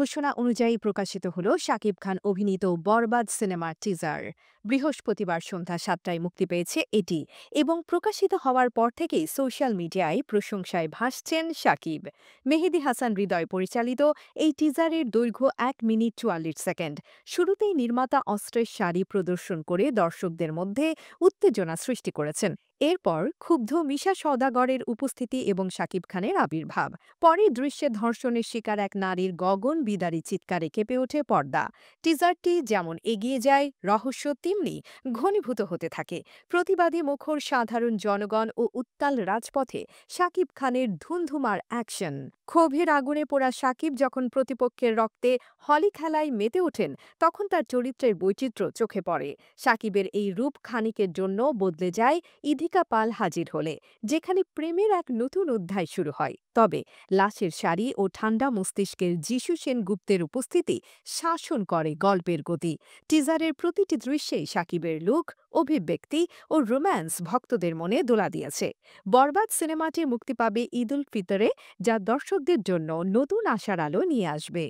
ঘোষণা অনুযায়ী প্রকাশিত হল শাকিব খান অভিনীত বরবাদ সিনেমার টিজার। বৃহস্পতিবার সন্ধ্যা ৭টায় মুক্তি পেয়েছে এটি এবং প্রকাশিত হওয়ার পর থেকেই সোশ্যাল মিডিয়ায় প্রশংসায় ভাসছেন শাকিব। মেহেদী হাসান হৃদয় পরিচালিত এই টিজারের দৈর্ঘ্য ১ মিনিট ৪৪ সেকেন্ড। শুরুতেই নির্মাতা অস্ত্রের শাড়ি প্রদর্শন করে দর্শকদের মধ্যে উত্তেজনা সৃষ্টি করেছেন। এরপর ক্ষুব্ধ মিশা সওদাগরের উপস্থিতি এবং শাকিব খানের আবির্ভাব। পরে দৃশ্যে ধর্ষণের শিকার এক নারীর গগন বিদারী চিৎকারে কেঁপে ওঠে পর্দা। টিজারটি যেমন এগিয়ে যায়, রহস্য তেমনি ঘনীভূত হতে থাকে। প্রতিবাদী মুখর সাধারণ জনগণ ও উত্তাল রাজপথে শাকিব খানের ধুন্ধুমার অ্যাকশন। ক্ষোভের আগুনে পোড়া শাকিব যখন প্রতিপক্ষের রক্তে হলি খেলায় মেতে ওঠেন, তখন তার চরিত্রের বৈচিত্র্য চোখে পড়ে। শাকিবের এই রূপ খানিকের জন্য বদলে যায় ইধিকা পাল হাজির হলে, যেখানে প্রেমের এক নতুন অধ্যায় শুরু হয়। তবে লাশের শাড়ি ও ঠান্ডা মস্তিষ্কের যিশু সেনগুপ্তের উপস্থিতি শাসন করে গল্পের গতি। টিজারের প্রতিটি দৃশ্যেই শাকিবের লুক, অভিব্যক্তি ও রোম্যান্স ভক্তদের মনে দোলা দিয়েছে। বরবাদ সিনেমাটি মুক্তি পাবে ঈদ উল ফিতরে, যা দর্শকদের জন্য নতুন আশার আলো নিয়ে আসবে।